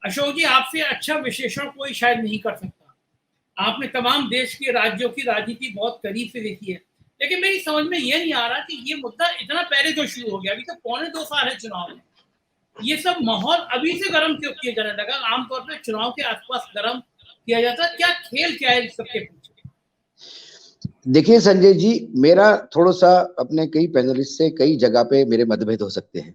अशोक जी, आपसे अच्छा विश्लेषण कोई शायद नहीं कर सकता। आपने तमाम देश के राज्यों की राजनीति बहुत करीब से देखी है, लेकिन मेरी समझ में ये नहीं आ रहा कि ये मुद्दा इतना पहले क्यों शुरू हो गया। अभी तो पौने 2 साल है चुनाव में। ये सब माहौल अभी से गर्म क्यों किया जाने लगा? आमतौर पे चुनाव के आसपास गर्म किया जाता है, क्या खेल क्या है सबके पीछे? देखिए संजय जी, मेरा थोड़ा सा अपने कई पैनलिस्ट से कई जगह पे मेरे मतभेद हो सकते हैं।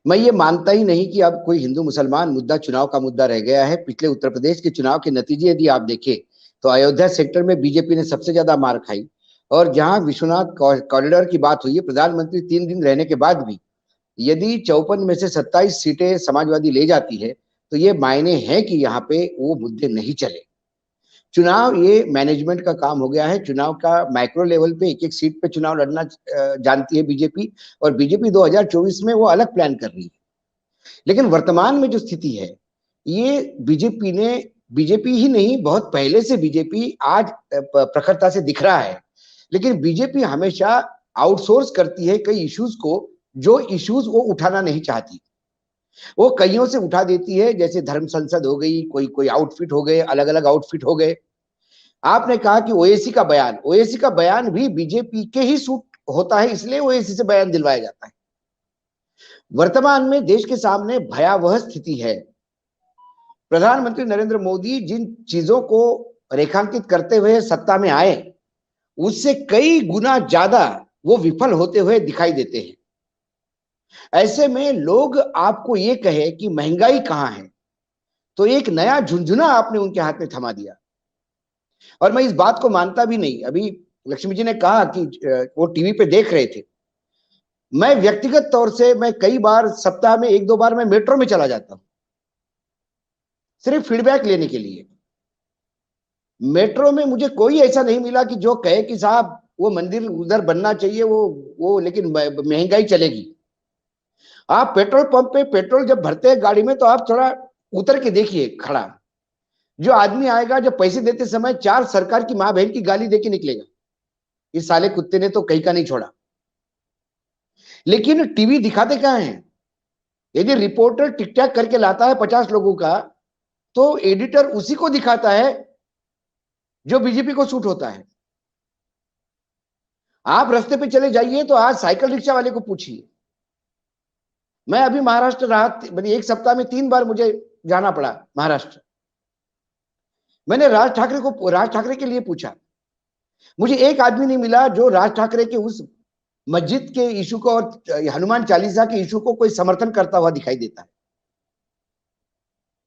मैं ये मानता ही नहीं कि अब कोई हिंदू मुसलमान मुद्दा चुनाव का मुद्दा रह गया है। पिछले उत्तर प्रदेश के चुनाव के नतीजे यदि आप देखें तो अयोध्या सेक्टर में बीजेपी ने सबसे ज्यादा मार खाई, और जहां विश्वनाथ कॉरिडोर की बात हुई है, प्रधानमंत्री 3 दिन रहने के बाद भी यदि 54 में से 27 सीटें समाजवादी ले जाती है तो ये मायने हैं कि यहाँ पे वो मुद्दे नहीं चले। चुनाव ये मैनेजमेंट का काम हो गया है। चुनाव का माइक्रो लेवल पे एक एक सीट पे चुनाव लड़ना जानती है बीजेपी, और बीजेपी 2024 में वो अलग प्लान कर रही है। लेकिन वर्तमान में जो स्थिति है, ये बीजेपी ही नहीं, बहुत पहले से बीजेपी आज प्रखरता से दिख रहा है। लेकिन बीजेपी हमेशा आउटसोर्स करती है कई इश्यूज को, जो इश्यूज वो उठाना नहीं चाहती वो कईयों से उठा देती है। जैसे धर्म संसद हो गई, कोई कोई आउटफिट हो गए, अलग अलग आउटफिट हो गए। आपने कहा कि ओएसी का बयान भी बीजेपी के ही सूट होता है, इसलिए ओएसी से बयान दिलवाया जाता है। वर्तमान में देश के सामने भयावह स्थिति है। प्रधानमंत्री नरेंद्र मोदी जिन चीजों को रेखांकित करते हुए सत्ता में आए, उससे कई गुना ज्यादा वो विफल होते हुए दिखाई देते हैं। ऐसे में लोग आपको ये कहे कि महंगाई कहां है, तो एक नया झुंझुना आपने उनके हाथ में थमा दिया। और मैं इस बात को मानता भी नहीं। अभी लक्ष्मी जी ने कहा कि वो टीवी पे देख रहे थे। मैं व्यक्तिगत तौर से मैं कई बार सप्ताह में 1-2 बार मैं मेट्रो में चला जाता हूं, सिर्फ फीडबैक लेने के लिए। मेट्रो में मुझे कोई ऐसा नहीं मिला कि जो कहे कि साहब वो मंदिर उधर बनना चाहिए, वो लेकिन महंगाई चलेगी। आप पेट्रोल पंप पे पेट्रोल जब भरते हैं गाड़ी में, तो आप थोड़ा उतर के देखिए खड़ा। जो आदमी आएगा, जो पैसे देते समय 4 सरकार की मां बहन की गाली देके निकलेगा, इस साले कुत्ते ने तो कहीं का नहीं छोड़ा। लेकिन टीवी दिखाते क्या है? यदि रिपोर्टर टिक टैक करके लाता है 50 लोगों का, तो एडिटर उसी को दिखाता है जो बीजेपी को सूट होता है। आप रास्ते पे चले जाइए तो आज साइकिल रिक्शा वाले को पूछिए। मैं अभी महाराष्ट्र रहा, एक सप्ताह में 3 बार मुझे जाना पड़ा महाराष्ट्र। मैंने राज ठाकरे के लिए पूछा, मुझे एक आदमी नहीं मिला जो राज ठाकरे के उस मस्जिद के इशू को और हनुमान चालीसा के इशू को कोई समर्थन करता हुआ दिखाई देता है।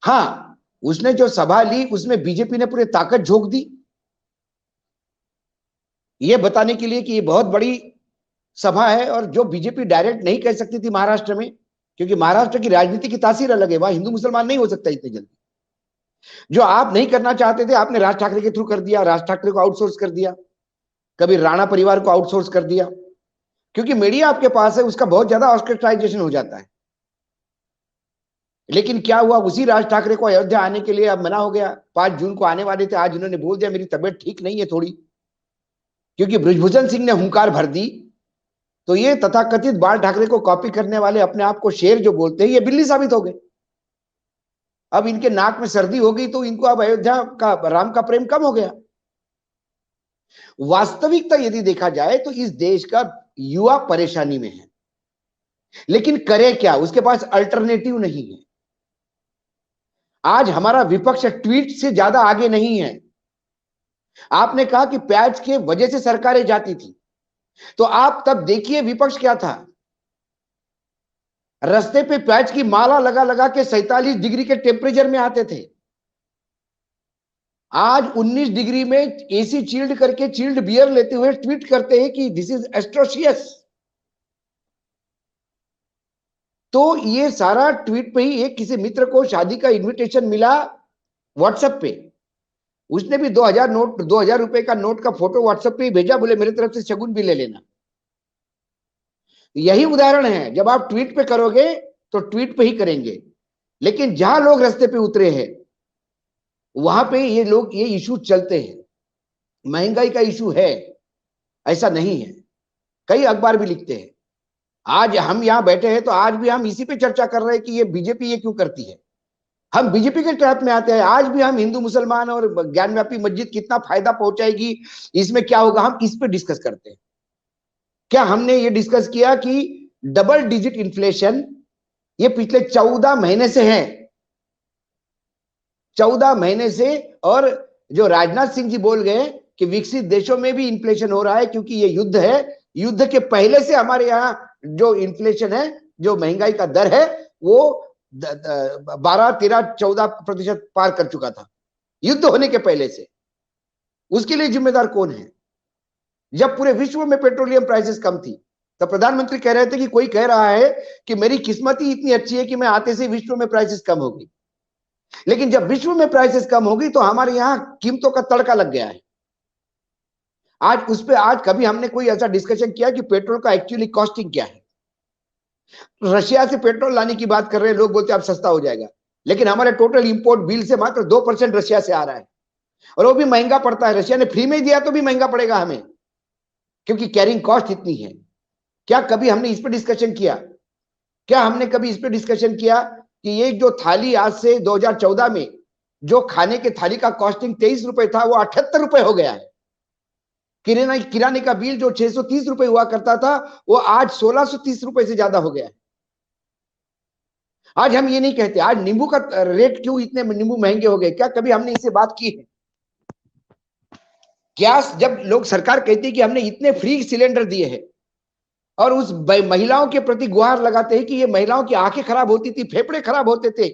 हाँ, उसने जो सभा ली उसमें बीजेपी ने पूरी ताकत झोंक दी, ये बताने के लिए कि ये बहुत बड़ी सभा है, और जो बीजेपी डायरेक्ट नहीं कह सकती थी महाराष्ट्र में, क्योंकि महाराष्ट्र की राजनीति की तासीर अलग है, वहां हिंदू मुसलमान नहीं हो सकता इतनी जल्दी। जो आप नहीं करना चाहते थे, आपने राज ठाकरे के थ्रू कर दिया, राज ठाकरे को आउटसोर्स कर दिया, कभी राणा परिवार को आउटसोर्स कर दिया। क्योंकि मीडिया आपके पास है, उसका बहुत ज्यादा ऑर्केस्ट्राइजेशन हो जाता है। लेकिन क्या हुआ, उसी राज ठाकरे को अयोध्या आने के लिए अब मना हो गया। 5 जून को आने वाले थे, आज उन्होंने बोल दिया मेरी तबीयत ठीक नहीं है थोड़ी। क्योंकि बृजभूषण सिंह ने हुंकार भर दी, तो ये तथाकथित बाल ठाकरे को कॉपी करने वाले, अपने आप को शेर जो बोलते हैं, ये बिल्ली साबित हो गए। अब इनके नाक में सर्दी हो गई, तो इनको अब अयोध्या का राम का प्रेम कम हो गया। वास्तविकता यदि देखा जाए तो इस देश का युवा परेशानी में है, लेकिन करे क्या? उसके पास अल्टरनेटिव नहीं है। आज हमारा विपक्ष ट्वीट से ज्यादा आगे नहीं है। आपने कहा कि प्याज के वजह से सरकारें जाती थी, तो आप तब देखिए विपक्ष क्या था। रास्ते पे प्याज की माला लगा लगा के 47 डिग्री के टेम्परेचर में आते थे। आज 19 डिग्री में एसी चिल्ड करके चिल्ड बियर लेते हुए ट्वीट करते हैं कि दिस इज एस्ट्रोशियस। तो ये सारा ट्वीट पे ही, एक किसी मित्र को शादी का इनविटेशन मिला व्हाट्सएप पे, उसने भी 2000 रुपए का नोट का फोटो व्हाट्सएप पे ही भेजा, बोले मेरे तरफ से शगुन भी ले लेना। यही उदाहरण है, जब आप ट्वीट पे करोगे तो ट्वीट पे ही करेंगे, लेकिन जहां लोग रास्ते पे उतरे हैं वहां पे ये लोग ये इशू चलते हैं। महंगाई का इशू है, ऐसा नहीं है। कई अखबार भी लिखते हैं। आज हम यहां बैठे हैं तो आज भी हम इसी पे चर्चा कर रहे हैं कि ये बीजेपी ये क्यों करती है। हम बीजेपी के ट्रैप में आते हैं। आज भी हम हिंदू मुसलमान और ज्ञानव्यापी मस्जिद कितना फायदा पहुंचाएगी, इसमें क्या होगा, हम इस पे डिस्कस करते हैं। क्या हमने ये डिस्कस किया कि डबल डिजिट इन्फ्लेशन ये पिछले 14 महीने से है, 14 महीने से। और जो राजनाथ सिंह जी बोल गए कि विकसित देशों में भी इन्फ्लेशन हो रहा है क्योंकि ये युद्ध है, युद्ध के पहले से हमारे यहाँ जो इन्फ्लेशन है, जो महंगाई का दर है, वो 12, 13, 14% पार कर चुका था युद्ध होने के पहले से। उसके लिए जिम्मेदार कौन है? जब पूरे विश्व में पेट्रोलियम प्राइसेस कम थी, तब प्रधानमंत्री कह रहे थे कि कोई कह रहा है कि मेरी किस्मत ही इतनी अच्छी है कि मैं आते से विश्व में प्राइसेस कम होगी। लेकिन जब विश्व में प्राइसेस कम होगी तो हमारे यहां कीमतों का तड़का लग गया है। आज उस पे आज कभी हमने कोई ऐसा डिस्कशन किया कि पेट्रोल का एक्चुअली कॉस्टिंग क्या है? रशिया से पेट्रोल लाने की बात कर रहे हैं लोग, बोलते हैं अब सस्ता हो जाएगा, लेकिन हमारे टोटल इंपोर्ट बिल से मात्र 2% रशिया से आ रहा है, और वो भी महंगा पड़ता है। रशिया ने फ्री में दिया तो भी महंगा पड़ेगा हमें, क्योंकि कैरिंग कॉस्ट इतनी है। क्या कभी हमने इस पर डिस्कशन किया? क्या हमने कभी इस पर डिस्कशन किया कि ये जो थाली आज से 2014 में जो खाने के थाली का कॉस्टिंग 23 रुपए था, वो 78 रुपए हो गया है। किराने का बिल जो 630 रुपए हुआ करता था, वो आज 1630 रुपए से ज्यादा हो गया है। आज हम ये नहीं कहते आज नींबू का रेट क्यों इतने नींबू महंगे हो गए, क्या कभी हमने इससे बात की है? गैस जब लोग सरकार कहती है कि हमने इतने फ्री सिलेंडर दिए हैं, और उस महिलाओं के प्रति गुहार लगाते हैं कि ये महिलाओं की आंखें खराब होती थी, फेफड़े खराब होते थे,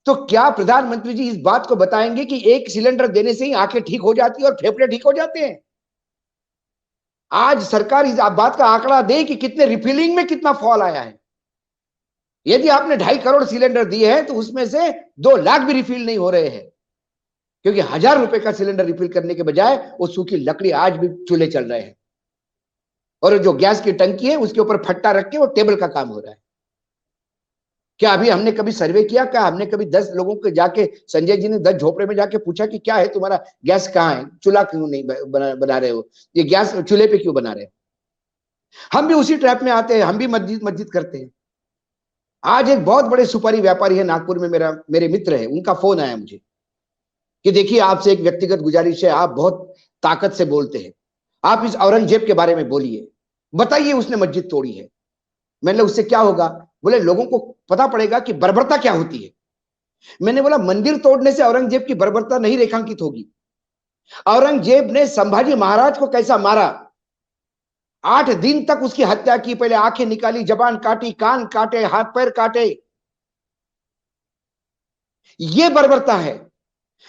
तो क्या प्रधानमंत्री जी इस बात को बताएंगे कि एक सिलेंडर देने से ही आंखें ठीक हो जाती है और फेफड़े ठीक हो जाते हैं? आज सरकार इस बात का आंकड़ा दे कि कितने रिफिलिंग में कितना फॉल आया है। यदि आपने 2.5 करोड़ सिलेंडर दिए हैं तो उसमें से 2 लाख भी रिफिल नहीं हो रहे हैं, क्योंकि 1000 रुपए का सिलेंडर रिफिल करने के बजाय वो सूखी लकड़ी आज भी चूल्हे चल रहे हैं, और जो गैस की टंकी है उसके ऊपर फट्टा रख के वो टेबल का काम हो रहा है। क्या अभी हमने कभी सर्वे किया? क्या हमने कभी 10 लोगों को जाके, संजय जी ने 10 झोपड़े में जाके पूछा कि क्या है तुम्हारा गैस कहाँ है, चूल्हा क्यों नहीं बना रहे हो, ये गैस चूल्हे पे क्यों बना रहे हो? हम भी उसी ट्रैप में आते हैं, हम भी मस्जिद करते हैं। आज एक बहुत बड़े सुपारी व्यापारी है नागपुर में, मेरे मित्र है, उनका फोन आया मुझे कि देखिए आपसे एक व्यक्तिगत गुजारिश है, आप बहुत ताकत से बोलते हैं, आप इस औरंगजेब के बारे में बोलिए, बताइए उसने मस्जिद तोड़ी है। मैंने उससे क्या होगा? बोले लोगों को पता पड़ेगा कि बर्बरता क्या होती है। मैंने बोला मंदिर तोड़ने से औरंगजेब की बर्बरता नहीं रेखांकित होगी। औरंगजेब ने संभाजी महाराज को कैसा मारा, 8 दिन तक उसकी हत्या की, पहले आंखें निकाली, जबान काटी, कान काटे, हाथ पैर काटे, ये बर्बरता है,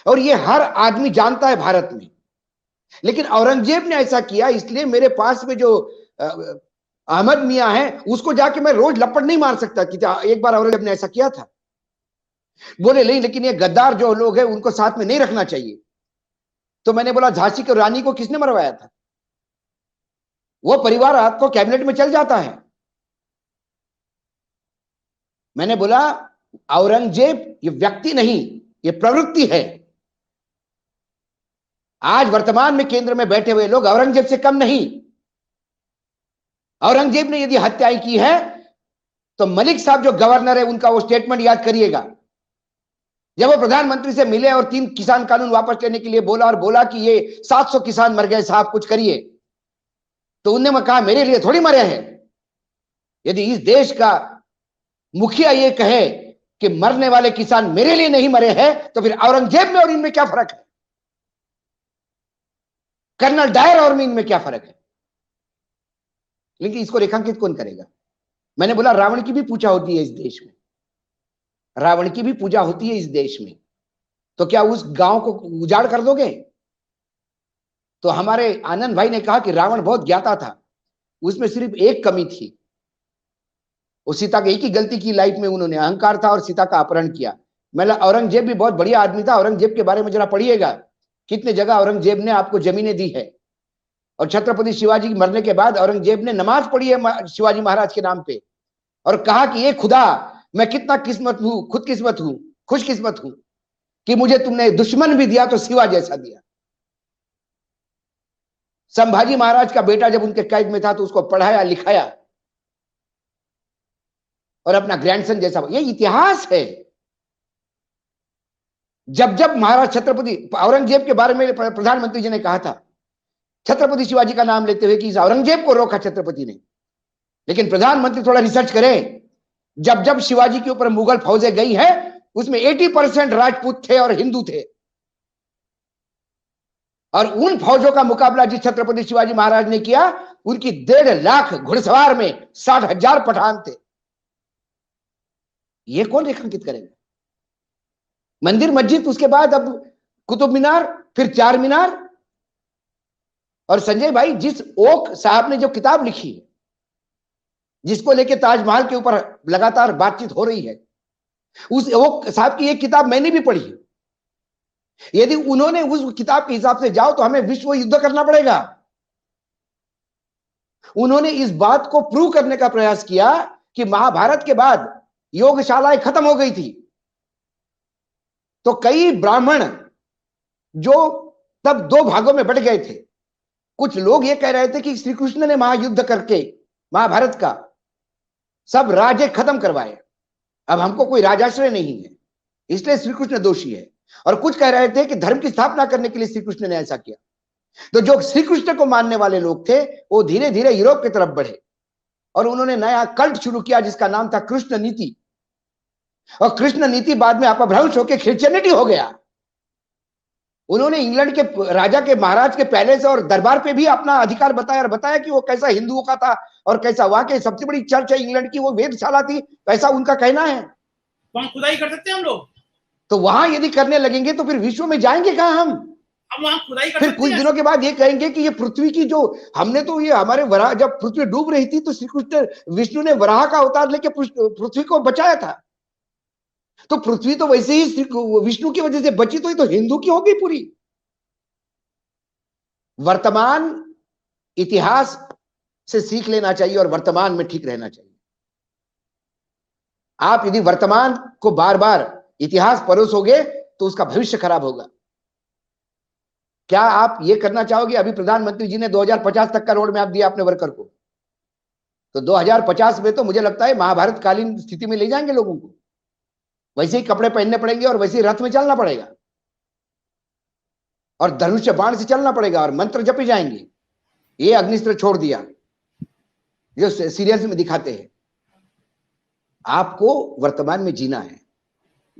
और ये हर आदमी जानता है भारत में। लेकिन औरंगजेब ने ऐसा किया, इसलिए मेरे पास में जो अहमद मियां है उसको जाके मैं रोज लपड़ नहीं मार सकता कि एक बार औरंगजेब ने ऐसा किया था। बोले नहीं, लेकिन ये गद्दार जो लोग हैं उनको साथ में नहीं रखना चाहिए। तो मैंने बोला झांसी की रानी को किसने मरवाया था? वो परिवार आपको कैबिनेट में चल जाता है। मैंने बोला औरंगजेब ये व्यक्ति नहीं, ये प्रवृत्ति है। आज वर्तमान में केंद्र में बैठे हुए लोग औरंगजेब से कम नहीं। औरंगजेब ने यदि हत्याएं की है तो मलिक साहब जो गवर्नर है उनका वो स्टेटमेंट याद करिएगा। जब वो प्रधानमंत्री से मिले और 3 किसान कानून वापस लेने के लिए बोला, और बोला कि ये 700 किसान मर गए साहब, कुछ करिए, तो उन्होंने कहा मेरे लिए थोड़ी मरे हैं। यदि इस देश का मुखिया ये कहे कि मरने वाले किसान मेरे लिए नहीं मरे हैं, तो फिर औरंगजेब में और इनमें क्या फर्क है? कर्नल डायर और इनमें क्या फर्क है? लेकिन इसको रेखांकित कौन करेगा? मैंने बोला रावण की भी पूजा होती है इस देश में, रावण की भी पूजा होती है इस देश में, तो क्या उस गांव को उजाड़ कर दोगे? तो हमारे आनंद भाई ने कहा कि रावण बहुत ज्ञाता था, उसमें सिर्फ एक कमी थी, वो सीता की एक ही गलती की लाइफ में, उन्होंने अहंकार था और सीता का अपहरण किया। मैं औरंगजेब भी बहुत बढ़िया आदमी था, औरंगजेब के बारे में जरा पढ़िएगा, कितने जगह औरंगजेब ने आपको जमीनें दी है। और छत्रपति शिवाजी की मरने के बाद औरंगजेब ने नमाज पढ़ी है शिवाजी महाराज के नाम पे, और कहा कि ये खुदा मैं कितना किस्मत हूं, खुदकिस्मत हूं, खुशकिस्मत हूं कि मुझे तुमने दुश्मन भी दिया तो शिवा जैसा दिया। संभाजी महाराज का बेटा जब उनके कैद में था तो उसको पढ़ाया लिखाया और अपना ग्रैंडसन जैसा, ये इतिहास है। जब जब महाराज छत्रपति औरंगजेब के बारे में प्रधानमंत्री जी ने कहा था, छत्रपति शिवाजी का नाम लेते हुए कि इस औरंगजेब को रोका छत्रपति ने, लेकिन प्रधानमंत्री थोड़ा रिसर्च करें, जब जब शिवाजी के ऊपर मुगल फौजें गई है उसमें 80% राजपूत थे और हिंदू थे, और उन फौजों का मुकाबला जिस छत्रपति शिवाजी महाराज ने किया, उनकी 1.5 लाख घुड़सवार में 60,000 पठान थे। ये कौन रेखांकित करेगा? मंदिर मस्जिद, उसके बाद अब कुतुब मीनार, फिर 4 मीनार। और संजय भाई, जिस ओक साहब ने जो किताब लिखी है, जिसको लेके ताजमहल के ऊपर लगातार बातचीत हो रही है, उस ओक साहब की एक किताब मैंने भी पढ़ी। यदि उन्होंने उस किताब के हिसाब से जाओ तो हमें विश्व युद्ध करना पड़ेगा। उन्होंने इस बात को प्रूव करने का प्रयास किया कि महाभारत के बाद योगशालाएं खत्म हो गई थी, तो कई ब्राह्मण जो तब 2 भागों में बट गए थे, कुछ लोग ये कह रहे थे कि श्री कृष्ण ने महायुद्ध करके महाभारत का सब राज्य खत्म करवाए, अब हमको कोई राजाश्रय नहीं है, इसलिए श्री कृष्ण दोषी है। और कुछ कह रहे थे कि धर्म की स्थापना करने के लिए श्री कृष्ण ने ऐसा किया। तो जो श्री कृष्ण को मानने वाले लोग थे वो धीरे धीरे यूरोप की तरफ बढ़े और उन्होंने नया कल्ट शुरू किया जिसका नाम था कृष्ण नीति। और कृष्ण नीति बाद में अपभ्रंश होकर क्रिश्चियनिटी हो गया। उन्होंने इंग्लैंड के राजा के, महाराज के पैलेस और दरबार पे भी अपना अधिकार बताया और बताया कि वो कैसा हिंदुओं का था और कैसा वहां के सबसे बड़ी चर्च है इंग्लैंड की, वो वेधशाला थी, ऐसा उनका कहना है। वहां खुदाई कर सकते हैं हम लोग। तो वहां यदि करने लगेंगे तो फिर विश्व में जाएंगे कहां हम? वहां खुदाई कर फिर सकते कुछ हैं। दिनों के बाद ये कहेंगे कि ये पृथ्वी की जो हमने तो ये हमारे वराह, जब पृथ्वी डूब रही थी तो श्री कृष्ण विष्णु ने वराह का अवतार लेके पृथ्वी को बचाया था। तो पृथ्वी तो वैसे ही विष्णु की वजह से बची, तो ये तो हिंदू की होगी पूरी। वर्तमान इतिहास से सीख लेना चाहिए और वर्तमान में ठीक रहना चाहिए। आप यदि वर्तमान को बार बार इतिहास परोसोगे तो उसका भविष्य खराब होगा। क्या आप ये करना चाहोगे? अभी प्रधानमंत्री जी ने 2050 तक का रोड मैप दिया अपने वर्कर को, तो 2050 में तो मुझे लगता है महाभारत कालीन स्थिति में ले जाएंगे लोगों को। वैसे ही कपड़े पहनने पड़ेंगे और वैसे ही रथ में चलना पड़ेगा और धनुष बाण से चलना पड़ेगा और मंत्र जपे जाएंगे। ये अग्निस्त्र छोड़ दिया जो सीरियल्स में दिखाते हैं। आपको वर्तमान में जीना है।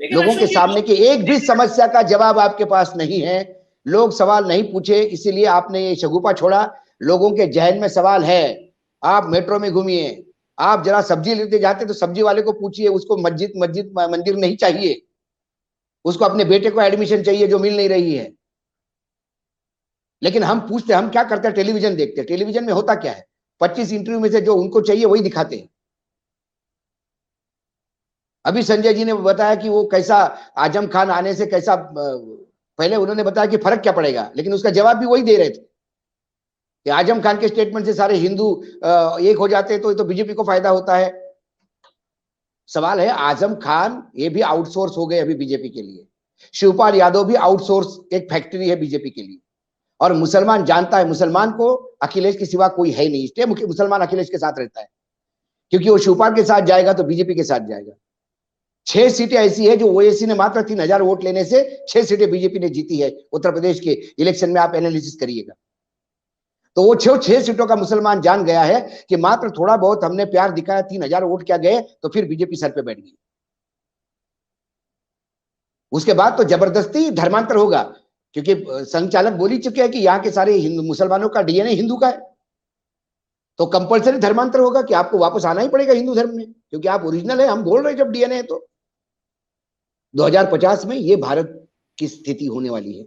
लोगों के सामने की एक भी समस्या का जवाब आपके पास नहीं है, लोग सवाल नहीं पूछे, इसीलिए आपने ये शगुफा छोड़ा। लोगों के जहन में सवाल है। आप मेट्रो में घूमिए, आप जरा सब्जी लेते जाते तो सब्जी वाले को पूछिए, उसको मस्जिद मंदिर नहीं चाहिए, उसको अपने बेटे को एडमिशन चाहिए जो मिल नहीं रही है। लेकिन हम पूछते, हम क्या करते हैं? टेलीविजन देखते हैं। टेलीविजन में होता क्या है? 25 इंटरव्यू में से जो उनको चाहिए वही दिखाते हैं। अभी संजय जी ने बताया कि वो कैसा आजम खान आने से कैसा, पहले उन्होंने बताया कि फर्क क्या पड़ेगा, लेकिन उसका जवाब भी वही दे रहे थे कि आजम खान के स्टेटमेंट से सारे हिंदू एक हो जाते तो बीजेपी को फायदा होता है। सवाल है, आजम खान ये भी आउटसोर्स हो गए अभी बीजेपी के लिए। शिवपाल यादव भी आउटसोर्स एक फैक्ट्री है बीजेपी के लिए। और मुसलमान जानता है, मुसलमान को अखिलेश के सिवा कोई है नहीं, इसलिए मुसलमान अखिलेश के साथ रहता है, क्योंकि वो शिवपाल के साथ जाएगा तो बीजेपी के साथ जाएगा। 6 सीटें ऐसी है जो ओवैसी ने मात्र 3,000 वोट लेने से 6 सीटें बीजेपी ने जीती है उत्तर प्रदेश के इलेक्शन में। आप एनालिसिस करिएगा तो वो 6 सीटों का मुसलमान जान गया है कि मात्र थोड़ा बहुत हमने प्यार दिखाया, 3,000 वोट क्या गए, तो फिर बीजेपी सर पे बैठ गई। उसके बाद तो जबरदस्ती धर्मांतर होगा, क्योंकि संचालक बोल ही चुके हैं कि यहाँ के सारे हिंदू मुसलमानों का डीएनए हिंदू का है, तो कंपलसरी धर्मांतर होगा कि आपको वापस आना ही पड़ेगा हिंदू धर्म में, क्योंकि आप ओरिजिनल है। हम बोल रहे हैं जब डीएनए है तो 2050 में ये भारत की स्थिति होने वाली है।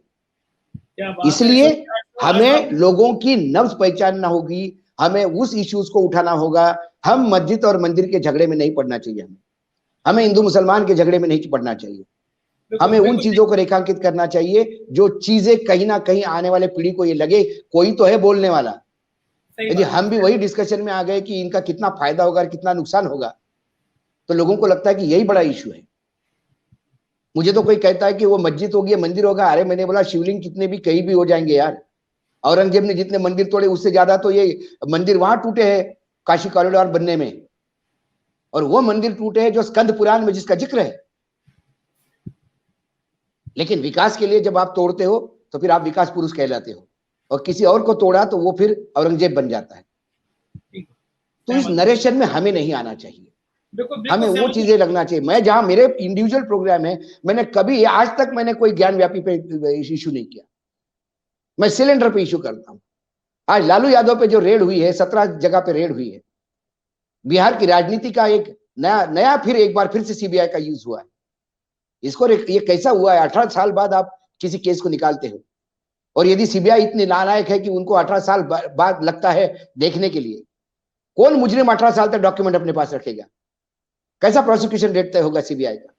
इसलिए हमें लोगों की नब्ज पहचानना होगी, हमें उस इश्यूज को उठाना होगा। हम मस्जिद और मंदिर के झगड़े में नहीं पड़ना चाहिए, हमें हिंदू मुसलमान के झगड़े में नहीं पड़ना चाहिए। हमें उन चीजों को रेखांकित करना चाहिए जो चीजें कहीं ना कहीं आने वाले पीढ़ी को ये लगे कोई तो है बोलने वाला। यदि हम भी वही डिस्कशन में आ गए कि इनका कितना फायदा होगा और कितना नुकसान होगा, तो लोगों को लगता है कि यही बड़ा इश्यू है। मुझे तो कोई कहता है कि वो मस्जिद होगी, मंदिर होगा, अरे मैंने बोला शिवलिंग कितने भी कहीं भी हो जाएंगे यार। औरंगजेब ने जितने मंदिर तोड़े उससे ज्यादा तो ये मंदिर वहां टूटे हैं काशी कॉरिडोर बनने में, और वो मंदिर टूटे हैं जो स्कंद पुराण में जिसका जिक्र है। लेकिन विकास के लिए जब आप तोड़ते हो तो फिर आप विकास पुरुष कहलाते हो, और किसी और को तोड़ा तो वो फिर औरंगजेब बन जाता है। तो इस नरेशन में हमें नहीं आना चाहिए, हमें वो चीजें लगना चाहिए। मैं जहां मेरे इंडिविजुअल प्रोग्राम है, मैंने कभी आज तक मैंने कोई ज्ञान व्यापी पे इश्यू नहीं किया, मैं सिलेंडर पे इश्यू करता हूं। आज लालू यादव पे जो रेड हुई है, 17 जगह पे रेड हुई है, बिहार की राजनीति का एक नया फिर एक बार फिर से सीबीआई का यूज हुआ है। इसको ये कैसा हुआ है, 18 साल बाद आप किसी केस को निकालते हो, और यदि सीबीआई इतनी नालायक है कि उनको 18 साल बाद लगता है देखने के लिए, कौन मुजरिम 18 साल तक डॉक्यूमेंट अपने पास रखेगा? कैसा प्रोसिक्यूशन रेट तय होगा सीबीआई का?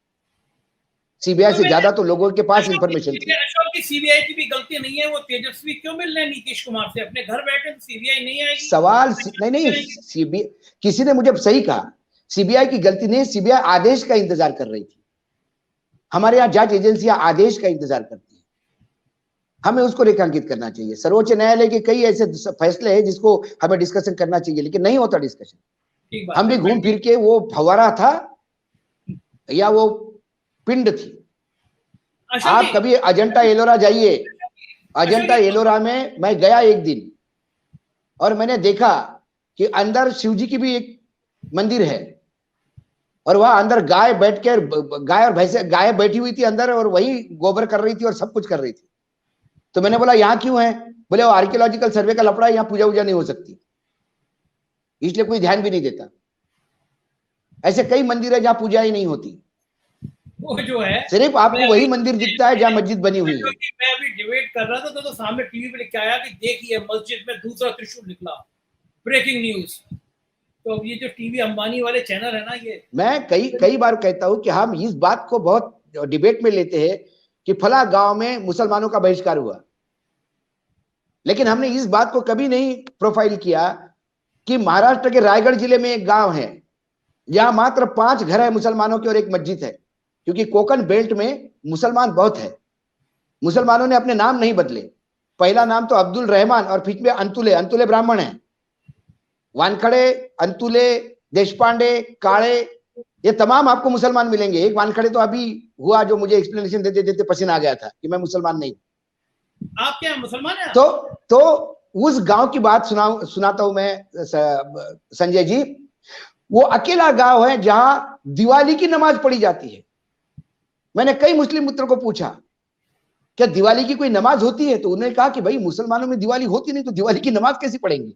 सीबीआई से ज्यादा तो लोगों के पास इंफॉर्मेशन थी। अशोक की सीबीआई की भी गलती नहीं है, वो तेजस्वी क्यों मिल रहे हैं नीतीश कुमार से? अपने घर बैठे तो सीबीआई नहीं आएगी। सवाल नहीं, सीबीआई, किसी ने मुझे सही कहा, सीबीआई की गलती नहीं, सीबीआई आदेश का इंतजार कर रही थी। हमारे यहाँ जांच एजेंसियां आदेश का इंतजार करती है, हमें उसको रेखांकित करना चाहिए। सर्वोच्च न्यायालय के कई ऐसे फैसले हैं जिसको हमें डिस्कशन करना चाहिए, लेकिन नहीं होता डिस्कशन। हम भी घूम फिर के, वो फव्वारा था या वो पिंड थी। आप कभी अजंता एलोरा जाइए, अजंता एलोरा में मैं गया एक दिन, और मैंने देखा कि अंदर शिव जी की भी एक मंदिर है, और वहां अंदर गाय बैठकर, गाय और भैंसे, गाय बैठी हुई थी अंदर और वही गोबर कर रही थी और सब कुछ कर रही थी। तो मैंने बोला यहाँ क्यों है? बोले वो आर्कियोलॉजिकल सर्वे का लफड़ा है, यहाँ पूजा वूजा नहीं हो सकती, इसलिए कोई ध्यान भी नहीं देता। ऐसे कई मंदिर है जहां पूजा ही नहीं होती, वो जो है सिर्फ आपको वही मंदिर दिखता है जहां मस्जिद बनी हुई है। मैं अभी डिबेट कर रहा था तो सामने टीवी पे लिखा आया कि देखिए मस्जिद में दूसरा त्रिशूल निकला, ब्रेकिंग न्यूज। तो ये जो टीवी अंबानी वाले चैनल है ना, ये मैं कई बार कहता हूं कि हम इस बात को बहुत डिबेट में लेते हैं कि फला गांव में मुसलमानों का बहिष्कार हुआ, लेकिन हमने इस बात को कभी नहीं प्रोफाइल किया कि महाराष्ट्र के रायगढ़ जिले में एक गांव है जहां मात्र 5 घर है मुसलमानों के और एक मस्जिद है, क्योंकि कोकन बेल्ट में मुसलमान बहुत है। मुसलमानों ने अपने नाम नहीं बदले, पहला नाम तो अब्दुल रहमान और बीच में अंतुले, अंतुले ब्राह्मण है। वानखड़े, अंतुले, देशपांडे, काले, ये तमाम आपको मुसलमान मिलेंगे। एक वानखड़े तो अभी हुआ जो मुझे एक्सप्लेनेशन देते देते पसीना आ गया था कि मैं मुसलमान नहीं। आप क्या मुसलमान हैं? तो उस गांव की बात सुनाता हूं मैं संजय जी। वो अकेला गांव है जहां दिवाली की नमाज पढ़ी जाती है। मैंने कई मुस्लिम मित्रों को पूछा क्या दिवाली की कोई नमाज होती है, तो उन्होंने कहा कि भाई मुसलमानों में दिवाली होती नहीं तो दिवाली की नमाज कैसे पढ़ेंगे।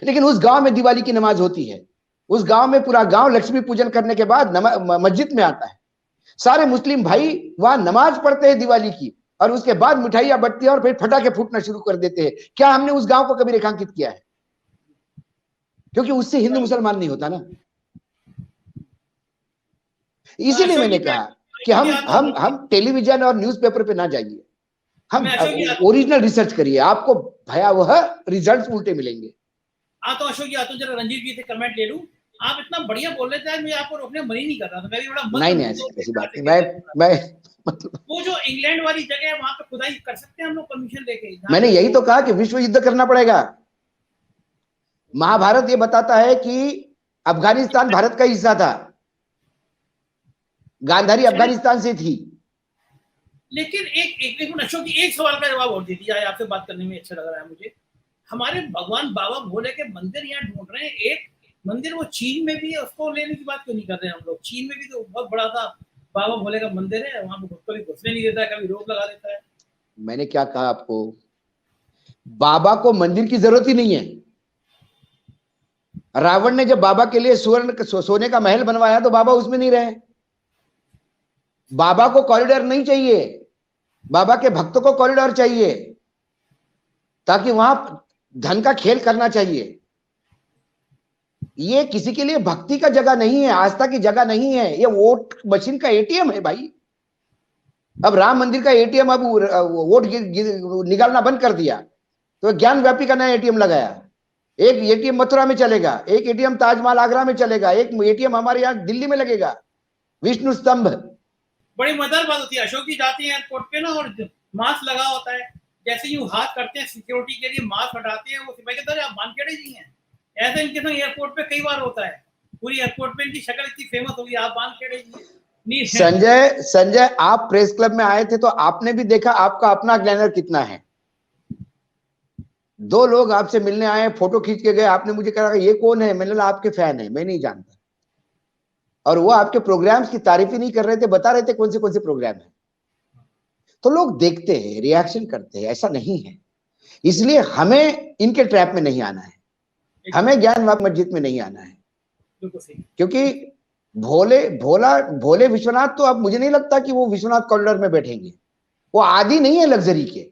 लेकिन उस गांव में दिवाली की नमाज होती है। उस गांव में पूरा गांव लक्ष्मी पूजन करने के बाद मस्जिद में आता है, सारे मुस्लिम भाई वहां नमाज पढ़ते हैं दिवाली की, और उसके बाद मिठाइयां बटती है और फिर फटाके फूटना शुरू कर देते हैं। क्या हमने उस गांव को कभी रेखांकित किया है? क्योंकि उससे हिंदू मुसलमान नहीं होता ना। इसीलिए मैंने कहा कि हम टेलीविजन और न्यूज़पेपर पे ना जाइए, हम ओरिजिनल रिसर्च करिए, आपको भयावह रिजल्ट्स उल्टे मिलेंगे। तो अशोक जी, जरा रंजीत जी से कमेंट ले लूं। आप इतना बढ़िया बोल रहे थे, मैं आपको रोकने मन ही नहीं कर रहा था। मैं भी बड़ा नहीं ऐसी बात नहीं। मैं मतलब वो जो इंग्लैंड वाली जगह है वहां पे खुदाई कर सकते हैं हम लोग परमिशन लेके। मैंने यही तो कहा कि विश्व युद्ध करना पड़ेगा। महाभारत ये बताता है कि अफगानिस्तान भारत का हिस्सा था, गांधारी अफगानिस्तान से थी। लेकिन एक अशोक जी, एक सवाल का जवाब और दे दिया है, आपसे बात करने में अच्छा लग रहा है मुझे। हमारे भगवान बाबा भोले के मंदिर यहाँ ढूंढ रहे हैं, एक मंदिर वो चीन में भी है, उसको लेने की बात क्यों नहीं कर रहे हैं हम लोग? चीन में भी तो बहुत बड़ा सा बाबा भोले का मंदिर है, वहां पे कोई घुसने नहीं देता है, कभी रोक लगा देता है। मैंने क्या कहा आपको, बाबा को मंदिर की जरूरत ही नहीं है। रावण ने जब बाबा के लिए सोने का महल बनवाया तो बाबा उसमें नहीं रहे। बाबा को कॉरिडोर नहीं चाहिए, बाबा के भक्तों को कॉरिडोर चाहिए, ताकि वहां धन का खेल करना चाहिए। ये किसी के लिए भक्ति का जगह नहीं है, आस्था की जगह नहीं है, ये वोट मशीन का एटीएम है भाई। अब राम मंदिर का एटीएम अब वोट निकालना बंद कर दिया तो ज्ञान व्यापी का नया एटीएम लगाया। एक एटीएम मथुरा में चलेगा, एक एटीएम ताजमहल आगरा में चलेगा, एक एटीएम हमारे यहाँ दिल्ली में लगेगा, विष्णु स्तंभ। बड़ी मजेदार बात होती है अशोक जी, जाते हैं एयरपोर्ट पे ना और मास्क लगा होता है, जैसे यूं हाथ करते हैं सिक्योरिटी के लिए, मास्क हटाते हैं, वो सिपाही कहते हैं आप बानखेड़े जी हैं। ऐसा इनके संग एयरपोर्ट पे कई बार होता है, पूरी एयरपोर्ट पे इनकी शक्ल इतनी फेमस होगी, आप बानखेड़े जी हैं। नहीं है। संजय आप प्रेस क्लब में आए थे तो आपने भी देखा आपका अपना ग्लैमर कितना है। 2 लोग आपसे मिलने आए, फोटो खींच के गए, आपने मुझे कहा ये कौन है, मैंने बोला आपके फैन है, मैं नहीं जानता। और वो आपके प्रोग्राम्स की तारीफ ही नहीं कर रहे थे, बता रहे थे कौन से प्रोग्राम है। तो लोग देखते हैं, रिएक्शन करते हैं, ऐसा नहीं है। इसलिए हमें इनके ट्रैप में नहीं आना है, हमें ज्ञानवाद मस्जिद में नहीं आना है। क्योंकि भोले विश्वनाथ तो अब मुझे नहीं लगता कि वो विश्वनाथ कॉरिडोर में बैठेंगे, वो आदी नहीं है लग्जरी के।